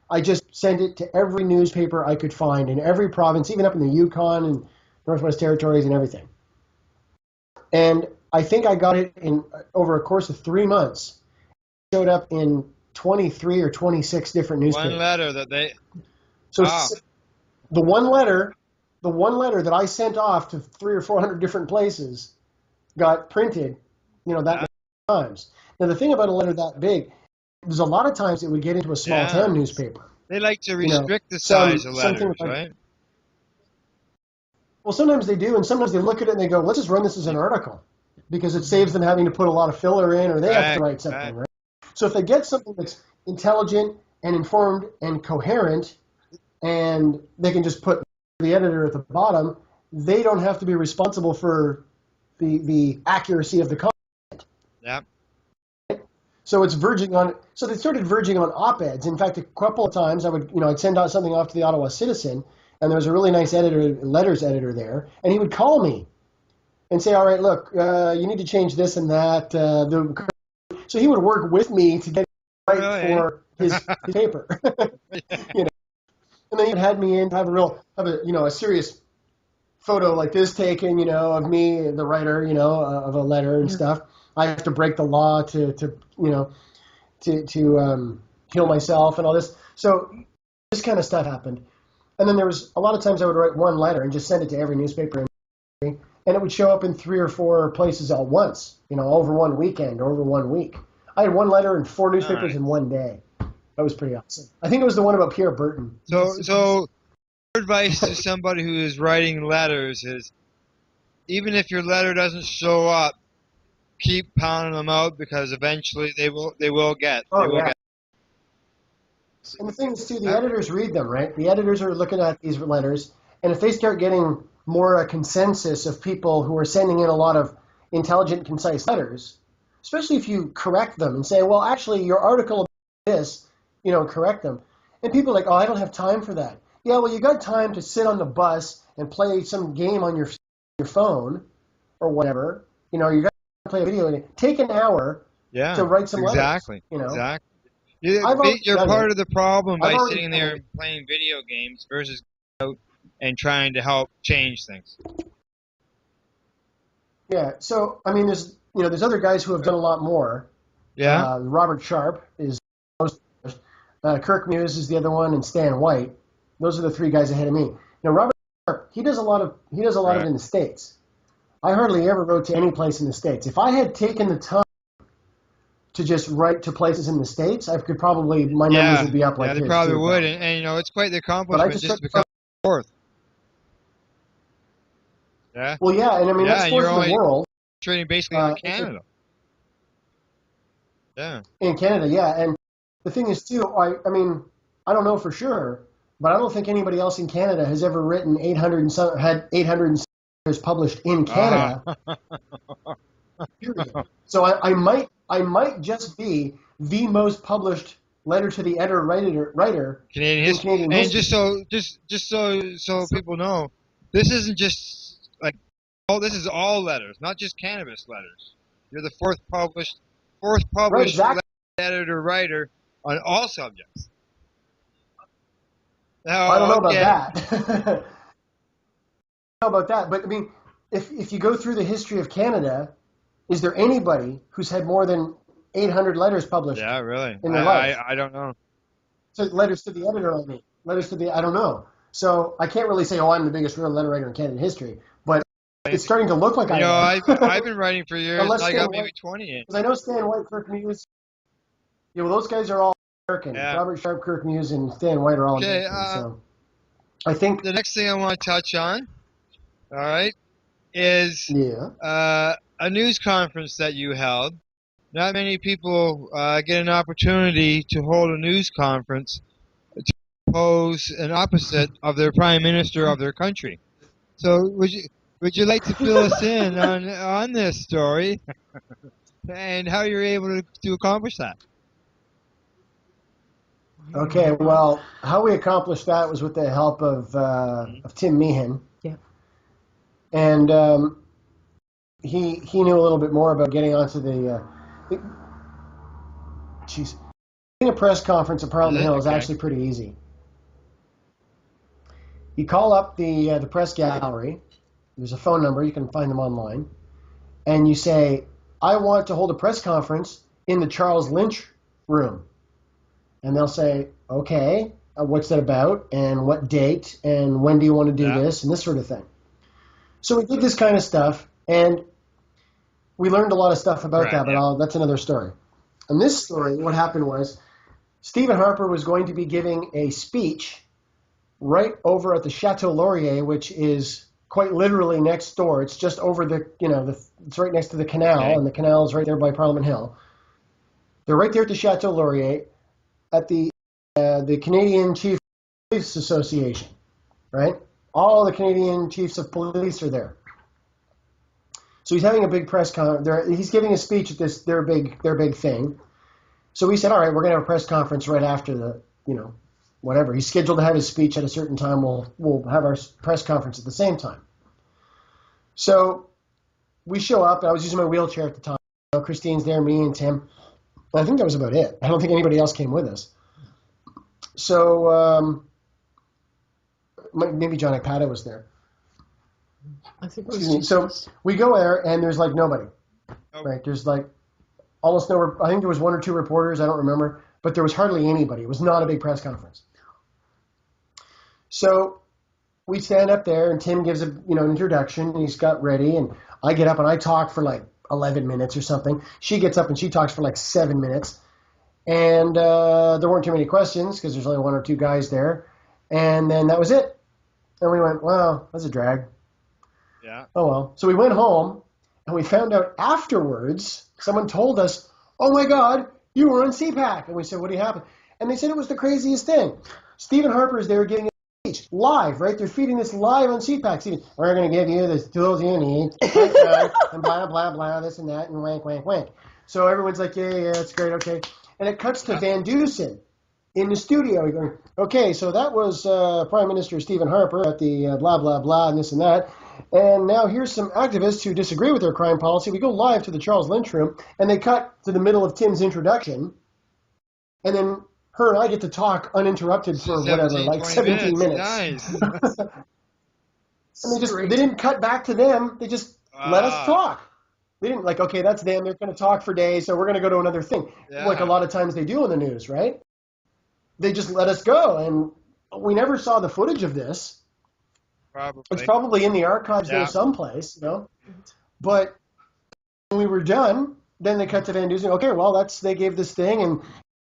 I just sent it to every newspaper I could find in every province, even up in the Yukon and Northwest Territories and everything. And I think I got it in over a course of 3 months. It showed up in 23 or 26 different newspapers. One letter that they... So the one letter that I sent off to 300 or 400 different places got printed, that many times. Now the thing about a letter that big, there's a lot of times it would get into a small town newspaper. They like to restrict the size of letters, right? Well, sometimes they do, and sometimes they look at it and they go, let's just run this as an article, because it saves them having to put a lot of filler in, or they have to write something, right? So if they get something that's intelligent and informed and coherent, and they can just put the editor at the bottom, they don't have to be responsible for the accuracy of the content. Yep. So it's verging on. So they started verging on op-eds. In fact, a couple of times I'd send out something off to the Ottawa Citizen, and there was a really nice letters editor there, and he would call me and say, "All right, look, you need to change this and that." So he would work with me to get it right for his paper, And then he had me in to have a serious photo like this taken, of me, the writer, of a letter and stuff. I have to break the law to heal myself and all this. So this kind of stuff happened. And then there was a lot of times I would write one letter and just send it to every newspaper, and it would show up in 3 or 4 places at once, over one weekend, over 1 week. I had one letter in 4 newspapers in one day. That was pretty awesome. I think it was the one about Pierre Burton. So your advice to somebody who is writing letters is, even if your letter doesn't show up, keep pounding them out, because eventually they will get. And the thing is, too, the editors read them, right? The editors are looking at these letters, and if they start getting more a consensus of people who are sending in a lot of intelligent, concise letters, especially if you correct them and say, well, actually, your article about this, correct them. And people are like, oh, I don't have time for that. Yeah, well, you got time to sit on the bus and play some game on your phone or whatever. You got to play a video. Take an hour to write some letters. Exactly. You're part of the problem by sitting there and playing video games versus going out and trying to help change things. Yeah. So there's other guys who have done a lot more. Yeah. Robert Sharp is Kirk Muse is the other one, and Stan White. Those are the 3 guys ahead of me. Now Robert Sharp, he does a lot of it in the States. I hardly ever wrote to any place in the States. If I had taken the time to just write to places in the States, I could probably, my numbers would be up like this. Yeah, they probably would, and it's quite the accomplishment just to become fourth. Yeah. Well, yeah, and that's fourth in the world. Trading basically in Canada. In Canada, yeah, and the thing is too, I don't know for sure, but I don't think anybody else in Canada has ever written 800 letters published in Canada. Period. So I might just be the most published letter to the editor writer Canadian history. And just so people know, this isn't just this is all letters, not just cannabis letters. You're the fourth published editor writer on all subjects. Now, I don't know about that. I don't know about that, but if you go through the history of Canada, is there anybody who's had more than 800 letters published? Yeah, really. In their life? I don't know. So letters to the editor on me. I don't know. So I can't really say, I'm the biggest real letter writer in Canadian history, but it's starting to look like I am. I've been writing for years. I got maybe 20 in. Because I know Stan White, Kirk Muse. Yeah, well, those guys are all American. Yeah. Robert Sharp, Kirk Muse, and Stan White are all American. So I think the next thing I want to touch on, all right, is a news conference that you held. Not many people get an opportunity to hold a news conference to oppose an opposite of their prime minister of their country. So would you like to fill us in on this story and how you're able to accomplish that? Okay, well, how we accomplished that was with the help of Tim Meehan. Yeah. And he knew a little bit more about getting onto getting a press conference at Parliament Hill is actually pretty easy. You call up the press gallery. There's a phone number. You can find them online. And you say, I want to hold a press conference in the Charles Lynch room. And they'll say, okay, what's that about? And what date? And when do you want to do this? And this sort of thing. So we did this kind of stuff. And we learned a lot of stuff about that, but that's another story. And this story, what happened was, Stephen Harper was going to be giving a speech right over at the Chateau Laurier, which is quite literally next door. It's just over it's right next to the canal, and the canal is right there by Parliament Hill. They're right there at the Chateau Laurier at the Canadian Chief Police Association, right? All the Canadian chiefs of police are there. So he's having a big press conference. He's giving a speech at their big thing. So we said, all right, we're going to have a press conference right after whatever. He's scheduled to have his speech at a certain time. We'll have our press conference at the same time. So we show up. I was using my wheelchair at the time. Christine's there, me and Tim. I think that was about it. I don't think anybody else came with us. So maybe John Akpata was there. I think it was So we go there, and there's like nobody. Right? There's like almost no. I think there was one or two reporters. I don't remember, but there was hardly anybody. It was not a big press conference. So we stand up there, and Tim gives an introduction. And he's got ready, and I get up and I talk for like 11 minutes or something. She gets up and she talks for like 7 minutes, and there weren't too many questions because there's only one or two guys there, and then that was it. And we went, wow, that's a drag. Yeah. Oh well. So we went home, and we found out afterwards. Someone told us, "Oh my God, you were on CPAC," and we said, "What do you happen?" And they said it was the craziest thing. Stephen Harper is there giving a speech live, right? They're feeding this live on CPAC. Stephen, we're going to give you the tools you need, and blah blah blah, this and that, and wink wink wink. So everyone's like, yeah, it's great, okay. And it cuts to Van Dusen in the studio. He's going, okay, so that was Prime Minister Stephen Harper at the blah blah blah and this and that. And now here's some activists who disagree with their crime policy. We go live to the Charles Lynch room, and they cut to the middle of Tim's introduction, and then her and I get to talk uninterrupted for whatever, like 17 minutes. Nice. And they didn't cut back to them. They just let us talk. They didn't like, okay, that's them. They're going to talk for days, so we're going to go to another thing. Yeah. Like a lot of times they do in the news, right? They just let us go, and we never saw the footage of this. Probably. It's probably in the archives there someplace, But when we were done, then they cut to Van Dusen. Okay, well, they gave this thing and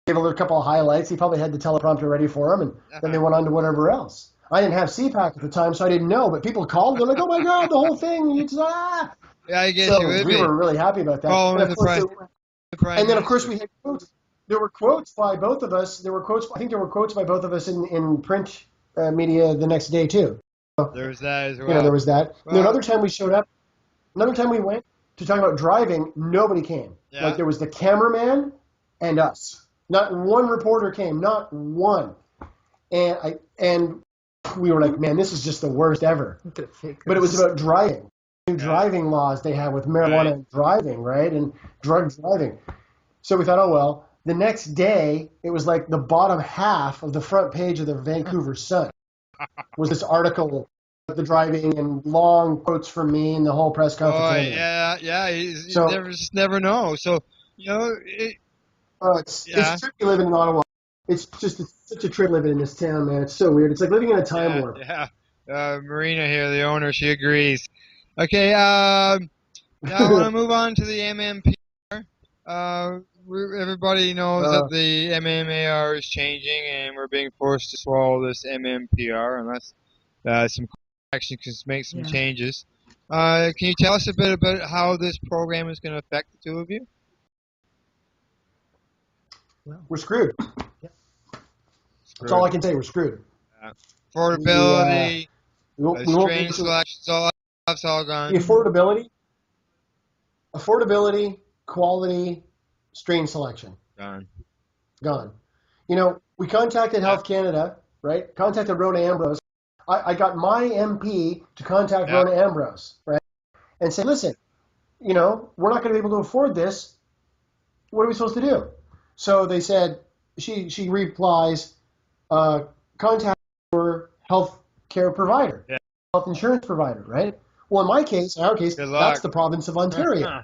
gave a couple of highlights. He probably had the teleprompter ready for him, and then they went on to whatever else. I didn't have CPAC at the time, so I didn't know. But people called. They're like, "Oh my God, the whole thing!" Yeah, I guess so you would we were really happy about that. And then, of course, we had quotes. There were quotes by both of us. I think there were quotes by both of us in print media the next day too. There was that as well. There was that. Well, another time we showed up, another time we went to talk about driving, nobody came. Yeah. Like there was the cameraman and us. Not one reporter came, not one. And we were like, man, this is just the worst ever. But it was about driving. New driving laws they have with marijuana and driving, right? And drug driving. So we thought, oh, well, the next day, it was like the bottom half of the front page of the Vancouver Sun was this article about the driving and long quotes from me and the whole press conference. Oh, yeah. You never know. So, it's tricky living in Ottawa. It's such a trip living in this town, man. It's so weird. It's like living in a time warp. Yeah. Marina here, the owner, she agrees. Okay, now I want to move on to the MMPR. Everybody knows that the MMAR is changing, and we're being forced to swallow this MMPR unless some action can make some changes. Can you tell us a bit about how this program is going to affect the two of you? We're screwed. That's all I can say. We're screwed. Affordability, We won't be strain able to, selection, it's all gone. the affordability, quality, strain selection, Gone. gone. We contacted Health Canada, right? Contacted Rhoda Ambrose. I got my MP to contact Rhoda Ambrose, right? And say, listen, we're not going to be able to afford this. What are we supposed to do? So they said, she replies, contact your health care provider, health insurance provider, right? Well, in our case, that's the province of Ontario.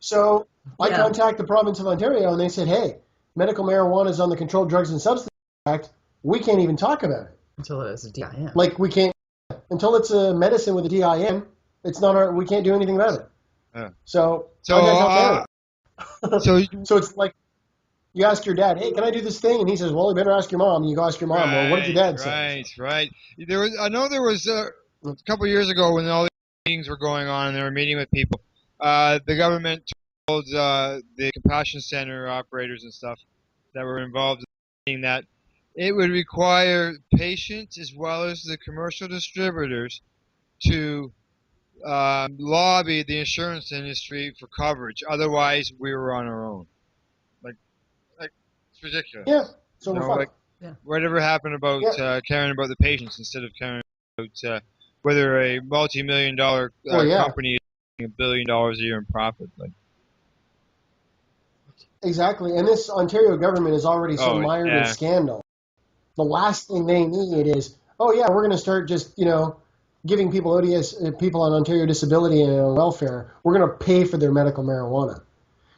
So I contact the province of Ontario, and they said, hey, medical marijuana is on the Controlled Drugs and Substances Act. We can't even talk about it. Until it has a DIN. Like, we can't, until it's a medicine with a DIN, we can't do anything about it. So it's like, you ask your dad, hey, can I do this thing? And he says, well, you better ask your mom. And you go ask your mom, well, what did your dad say? Right. I know there was a couple of years ago when all these meetings were going on and they were meeting with people. The government told the compassion center operators and stuff that were involved in the meeting that it would require patients as well as the commercial distributors to lobby the insurance industry for coverage. Otherwise, we were on our own. Like it's ridiculous. Yeah. So we're fucked. Whatever happened about caring about the patients instead of caring about whether a multi-million-dollar company is making $1 billion a year in profit. Exactly. And this Ontario government is already so mired in scandal. The last thing they need is, we're going to start just, giving people people on Ontario disability and welfare, we're going to pay for their medical marijuana.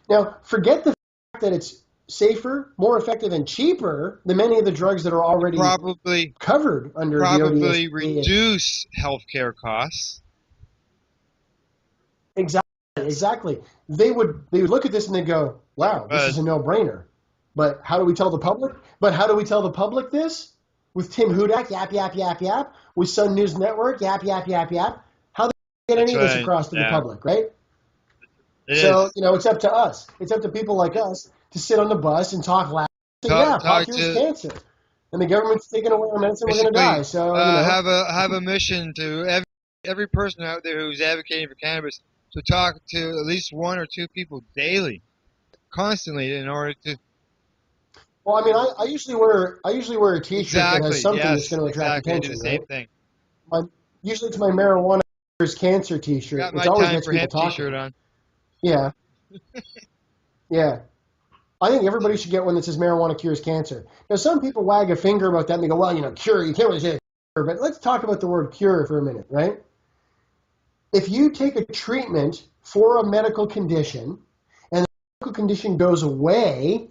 Now, forget the fact that it's safer, more effective, and cheaper than many of the drugs that are already covered under the ODS. Probably reduce healthcare costs. Exactly. They would look at this and they'd go, wow, this is a no-brainer. But how do we tell the public this? With Tim Hudak, yap, yap, yap, yap. With Sun News Network, yap, yap, yap, yap. How do we get any of this across to the public, right? It's up to us. It's up to people like us to sit on the bus and talk loud. Pot cures cancer. And the government's taking away our medicine, we're going to die. So, have a mission to every person out there who's advocating for cannabis to talk to at least one or two people daily, constantly, in order to. Well, I mean, I usually wear a T-shirt that has something that's going to attract attention. I do the same thing. Usually it's my marijuana cures cancer T-shirt. Got my which always time gets for people hemp talking. T-shirt on. Yeah. Yeah. I think everybody should get one that says marijuana cures cancer. Now, some people wag a finger about that and they go, well, cure, you can't really say cure. But let's talk about the word cure for a minute, right? If you take a treatment for a medical condition and the medical condition goes away,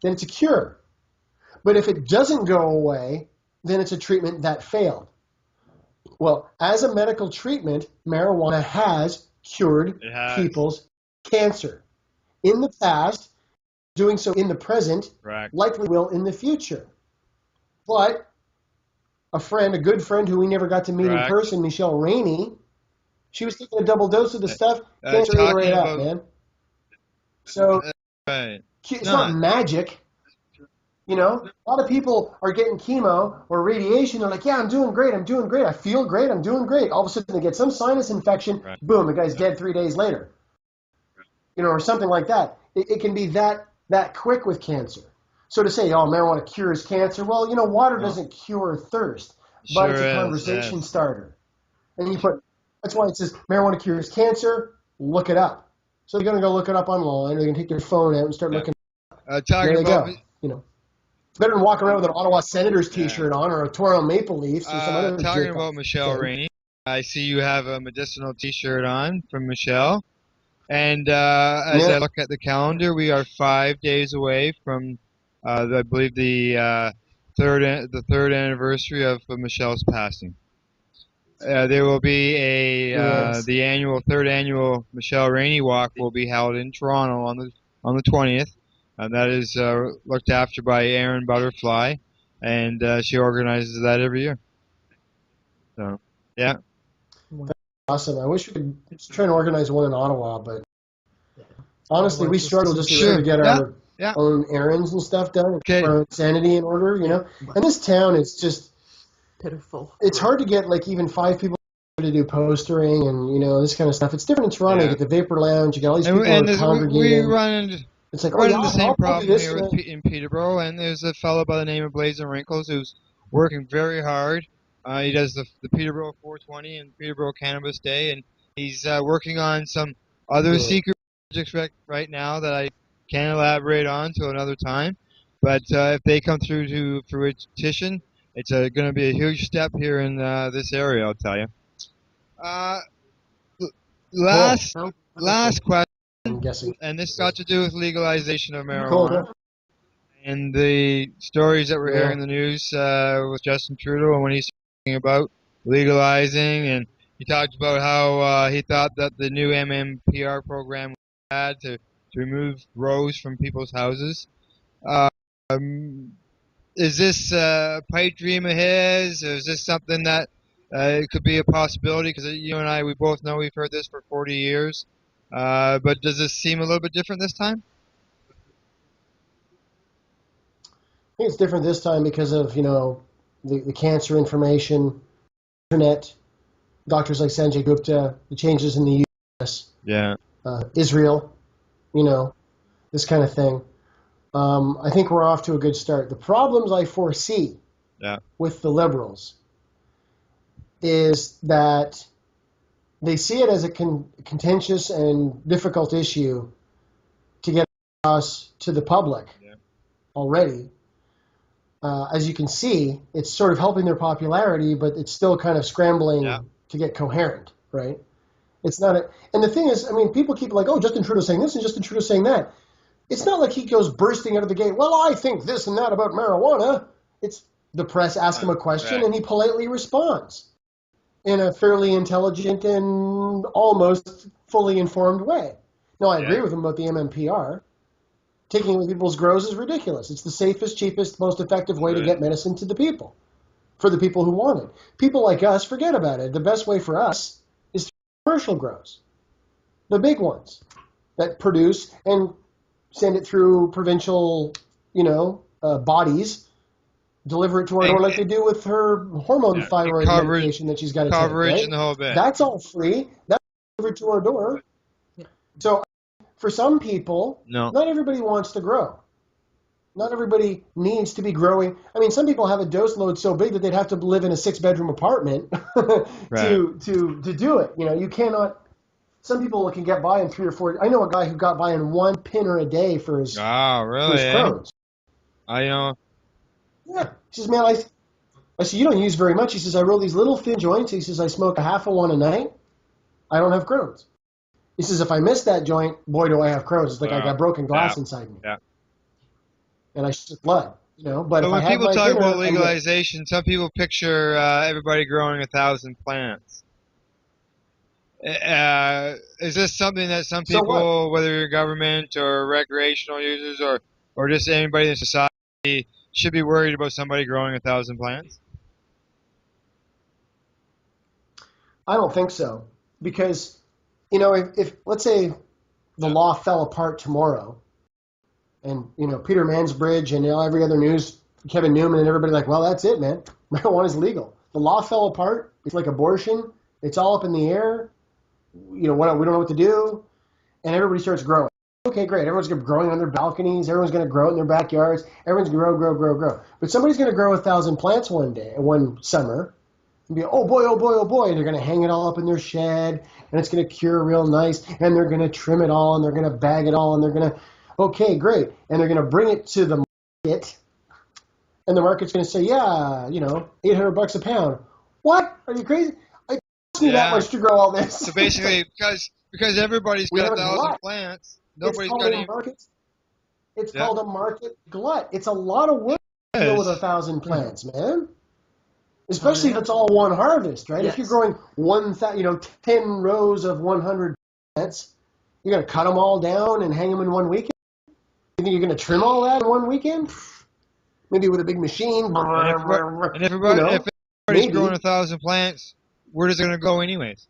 then it's a cure. But if it doesn't go away, then it's a treatment that failed. Well, as a medical treatment, marijuana has cured people's cancer. In the past, doing so in the present, likely will in the future. But a good friend who we never got to meet in person, Michelle Rainey, she was taking a double dose of the stuff, cancer ate right up, man. So it's not magic. A lot of people are getting chemo or radiation. They're like, I'm doing great. I feel great. I'm doing great. All of a sudden they get some sinus infection. Boom, the guy's dead 3 days later. Or something like that. It can be that quick with cancer. So to say, marijuana cures cancer, well, water doesn't cure thirst, but it's a conversation starter. And that's why it says marijuana cures cancer, look it up. So they're going to go look it up online, or they're going to take their phone out and start looking. There they go. It's better than walking around with an Ottawa Senators T-shirt on, or a Toronto Maple Leafs, or some other. Talking about Michelle Rainey, I see you have a medicinal T-shirt on from Michelle. And as I look at the calendar, we are 5 days away from, I believe, the third anniversary of Michelle's passing. There will be the third annual Michelle Rainey Walk will be held in Toronto on the 20th. That is looked after by Erin Butterfly, and she organizes that every year. So, yeah. Awesome. I wish we could try and organize one in Ottawa, but honestly, we struggle just to get Yeah. own errands and stuff done, Okay. our own sanity in order, you know. And this town is just Pitiful. it's hard to get like even 5 people to do postering and you know this kind of stuff. It's different in Toronto. Yeah. You get the Vapor Lounge. You got all these people who And are we congregating. run into It's like, oh run yeah, into the I'll same do problem this. here You know. in Peterborough, and there's a fellow by the name of Blazing Wrinkles who's working very hard. He does the Peterborough 420 and Peterborough Cannabis Day, and he's working on some other Yeah. secret projects right now that I can't elaborate on till another time. But if they come through to fruition, it's going to be a huge step here in this area, I'll tell you. Last Cool. last question, I'm guessing. and this got to do with legalization of Cool. marijuana and the stories that we're Yeah. hearing in the news with Justin Trudeau and when he's talking about legalizing, and he talked about how he thought that the new MMPR program had to remove grows from people's houses. Um, is this a pipe dream of his? Or is this something that it could be a possibility? Because you and I, we both know we've heard this for 40 years. But does this seem a little bit different this time? I think it's different this time because of, you know, the cancer information, internet, doctors like Sanjay Gupta, the changes in the U.S., Yeah. Israel, you know, this kind of thing. I think we're off to a good start. The problems I foresee with the Liberals is that they see it as a contentious and difficult issue to get across to the public already. As you can see, it's sort of helping their popularity, but it's still kind of scrambling to get coherent, right? It's not and the thing is, I mean, people keep like, oh, Justin Trudeau's saying this and Justin Trudeau's saying that. It's not like he goes bursting out of the gate, well, I think this and that about marijuana. It's the press ask him a question and he politely responds in a fairly intelligent and almost fully informed way. Now, I agree with him about the MMPR. Taking away people's grows is ridiculous. It's the safest, cheapest, most effective way to get medicine to the people, for the people who want it. People like us, forget about it. The best way for us is through commercial grows, the big ones that produce and send it through provincial, you know, bodies, deliver it to our door like they do with her hormone thyroid medication that she's got to take. Right? And the whole bit. That's all free. That's delivered to our door. So for some people, not everybody wants to grow. Not everybody needs to be growing. I mean, some people have a dose load so big that they'd have to live in a 6-bedroom apartment to do it. You know, you cannot. Some people can get by in 3 or 4. I know a guy who got by in 1 pinner a day for his Crohn's. I know. Yeah. He says, man, I said, you don't use very much. He says, I roll these little thin joints. He says, I smoke a half of one a night. I don't have Crohn's. He says, if I miss that joint, boy, do I have Crohn's. It's like I got broken glass inside me. Yeah. And I shit blood, you know. But if when I people have my talk dinner, about legalization, some people picture everybody growing 1,000 plants. Is this something that some people, whether you're government or recreational users or just anybody in society, should be worried about somebody growing 1,000 plants? I don't think so. Because, you know, if let's say the law fell apart tomorrow, and, you know, Peter Mansbridge and every other news, Kevin Newman and everybody like, well, that's it, man. Marijuana is legal. The law fell apart. It's like abortion. It's all up in the air. You know, we don't know what to do. And everybody starts growing. Okay, great. Everyone's going to be growing on their balconies. Everyone's going to grow in their backyards. Everyone's going to grow. But somebody's going to grow 1,000 plants one summer. And be, oh boy. And they're going to hang it all up in their shed. And it's going to cure real nice. And they're going to trim it all. And they're going to bag it all. And they're going to... Okay, great. And they're going to bring it to the market, and the market's going to say, yeah, you know, $800 a pound. What? Are you crazy? It costs me that much to grow all this. So basically, because everybody's got 1,000 plants, nobody's got any... It's called a market glut. It's a lot of work to deal with 1,000 plants, man. Especially if it's all one harvest, right? Yes. If you're growing 10 rows of 100 plants, you're going to cut them all down and hang them in one weekend? You think you're going to trim all that in one weekend? Maybe with a big machine. And if everybody's growing 1,000 plants, where is it going to go anyways?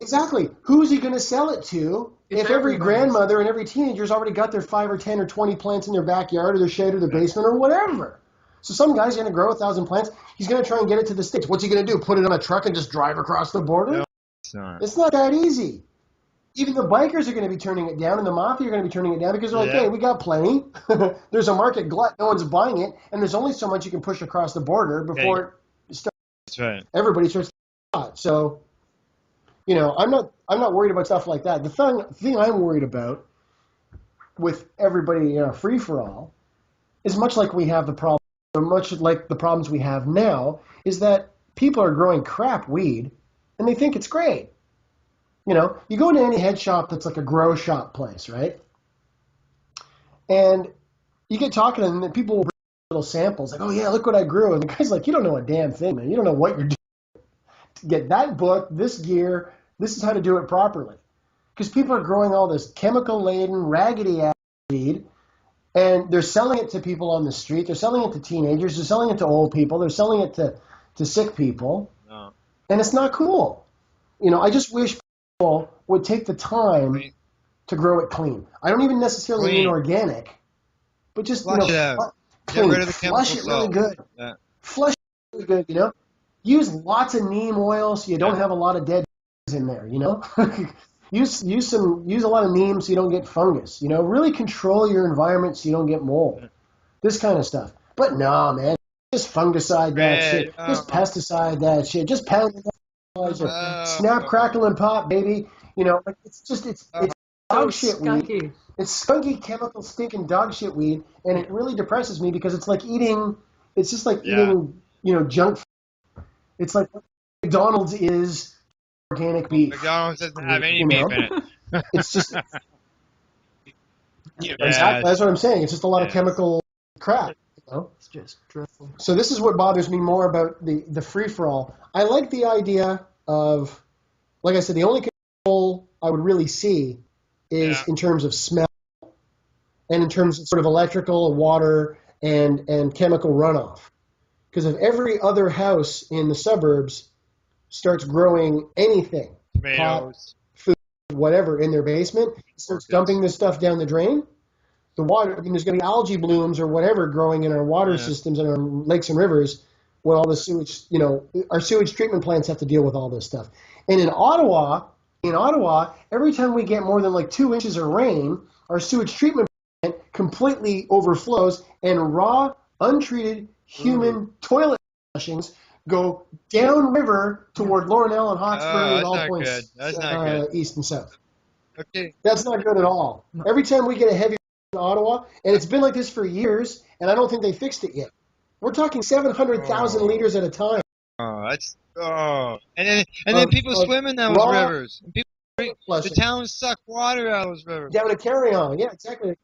Exactly. Who's he going to sell it to if every grandmother and every teenager's already got their 5 or 10 or 20 plants in their backyard or their shed or their basement or whatever? So some guy's going to grow 1,000 plants. He's going to try and get it to the States. What's he going to do? Put it on a truck and just drive across the border? No, it's not that easy. Even the bikers are going to be turning it down, and the mafia are going to be turning it down because they're like, hey, we got plenty. There's a market glut. No one's buying it. And there's only so much you can push across the border before everybody starts to buy. So, you know, I'm not worried about stuff like that. The thing I'm worried about with everybody free for all is much like we have the problem, or much like the problems we have now, is that people are growing crap weed and they think it's great. You know, you go into any head shop that's like a grow shop place, right? And you get talking to them and people will bring little samples like, oh yeah, look what I grew. And the guy's like, you don't know a damn thing, man. You don't know what you're doing. To get that book, this gear, this is how to do it properly. Because people are growing all this chemical-laden, raggedy-ass weed, and they're selling it to people on the street. They're selling it to teenagers. They're selling it to old people. They're selling it to sick people. No. And it's not cool. You know, I just wish people would take the time to grow it clean. I don't even necessarily mean organic, but just, flush it out. Clean. Get rid of the flush it really good. Yeah. Flush it really good, you know. Use lots of neem oil so you don't have a lot of dead in there, you know. use a lot of neem so you don't get fungus, you know. Really control your environment so you don't get mold. This kind of stuff. But no, man, just fungicide that shit. Just pesticide that shit. Just pound it. Snap, crackle, and pop, baby. You know, it's dog shit weed. It's skunky, chemical, stinking dog shit weed, and it really depresses me because it's like eating. It's just like eating, you know, junk. It's like McDonald's is organic beef. McDonald's doesn't have any beef in it. It's just exactly. That's what I'm saying. It's just a lot of chemical crap. You know? It's just dreadful. So this is what bothers me more about the free for all. I like the idea of, like I said, the only control I would really see is in terms of smell and in terms of sort of electrical, water, and chemical runoff. Because if every other house in the suburbs starts growing anything, tomatoes, pot, food, whatever, in their basement, starts dumping this stuff down the drain, the water, I mean, there's going to be algae blooms or whatever growing in our water systems and our lakes and rivers when all the sewage, you know, our sewage treatment plants have to deal with all this stuff. And in Ottawa, every time we get more than like 2 inches of rain, our sewage treatment plant completely overflows and raw, untreated human toilet flushings go downriver toward Laurel and Hawkesbury and all points east and south. Okay. That's not good at all. Every time we get a heavy in Ottawa, and it's been like this for years, and I don't think they fixed it yet. We're talking 700,000 liters at a time. And then people swim in those rivers. And people, the towns suck water out of those rivers. Down to Carry On, yeah, exactly.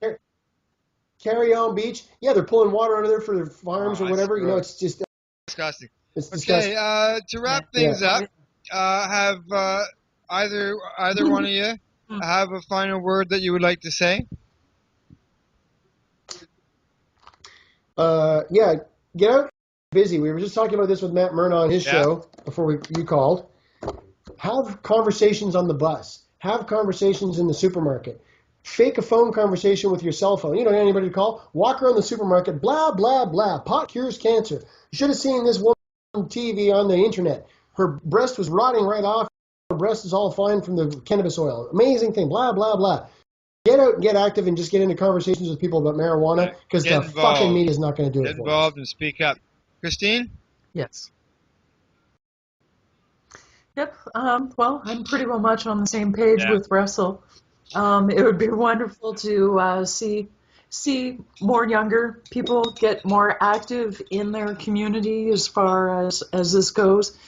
Carry On Beach, yeah, they're pulling water out of there for their farms or whatever. You know, it's just disgusting. It's disgusting. Okay, to wrap things up, have either one of you have a final word that you would like to say? Yeah, get out busy. We were just talking about this with Matt Myrna on his show before you called. Have conversations on the bus. Have conversations in the supermarket. Fake a phone conversation with your cell phone. You don't have anybody to call. Walk around the supermarket, blah, blah, blah. Pot cures cancer. You should have seen this woman on TV on the internet. Her breast was rotting right off. Her breast is all fine from the cannabis oil. Amazing thing, blah, blah, blah. Get out and get active and just get into conversations with people about marijuana because the fucking media is not going to do it for us. Get involved and speak up. Christine? Yes. Yep. Well, I'm pretty well much on the same page with Russell. It would be wonderful to see more younger people get more active in their community as far as this goes,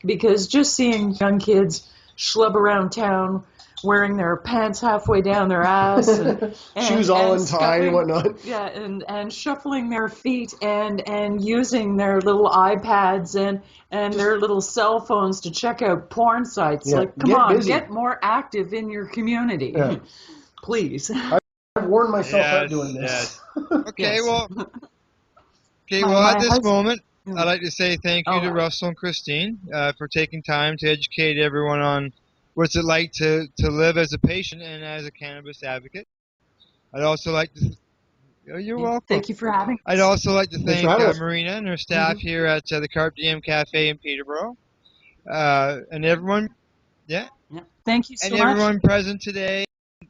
because just seeing young kids schlub around town wearing their pants halfway down their ass and shoes all untied and whatnot. Yeah, and shuffling their feet and using their little iPads and their little cell phones to check out porn sites. Yeah, like, come on, get more active in your community. Yeah. Please. I've worn myself out doing this. Okay, well, at this moment, I'd like to say thank you to Russell and Christine for taking time to educate everyone on what's it like to live as a patient and as a cannabis advocate. I'd also like to. Oh, you're welcome. Thank you for having I'd us. also like to Thanks for thank having us. Marina and her staff here at the Carpe Diem Cafe in Peterborough, and everyone. Yeah. Yeah. Thank you so And much. everyone present today,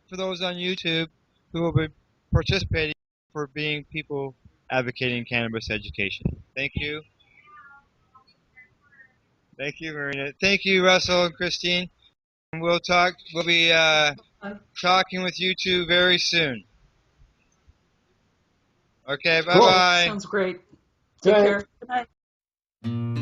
for those on YouTube who will be participating, for being people advocating cannabis education. Thank you. Thank you, Marina. Thank you, Russell and Christine. And we'll be talking with you two very soon. Okay, bye Cool. bye. Sounds great. Good Take night. care. Good night.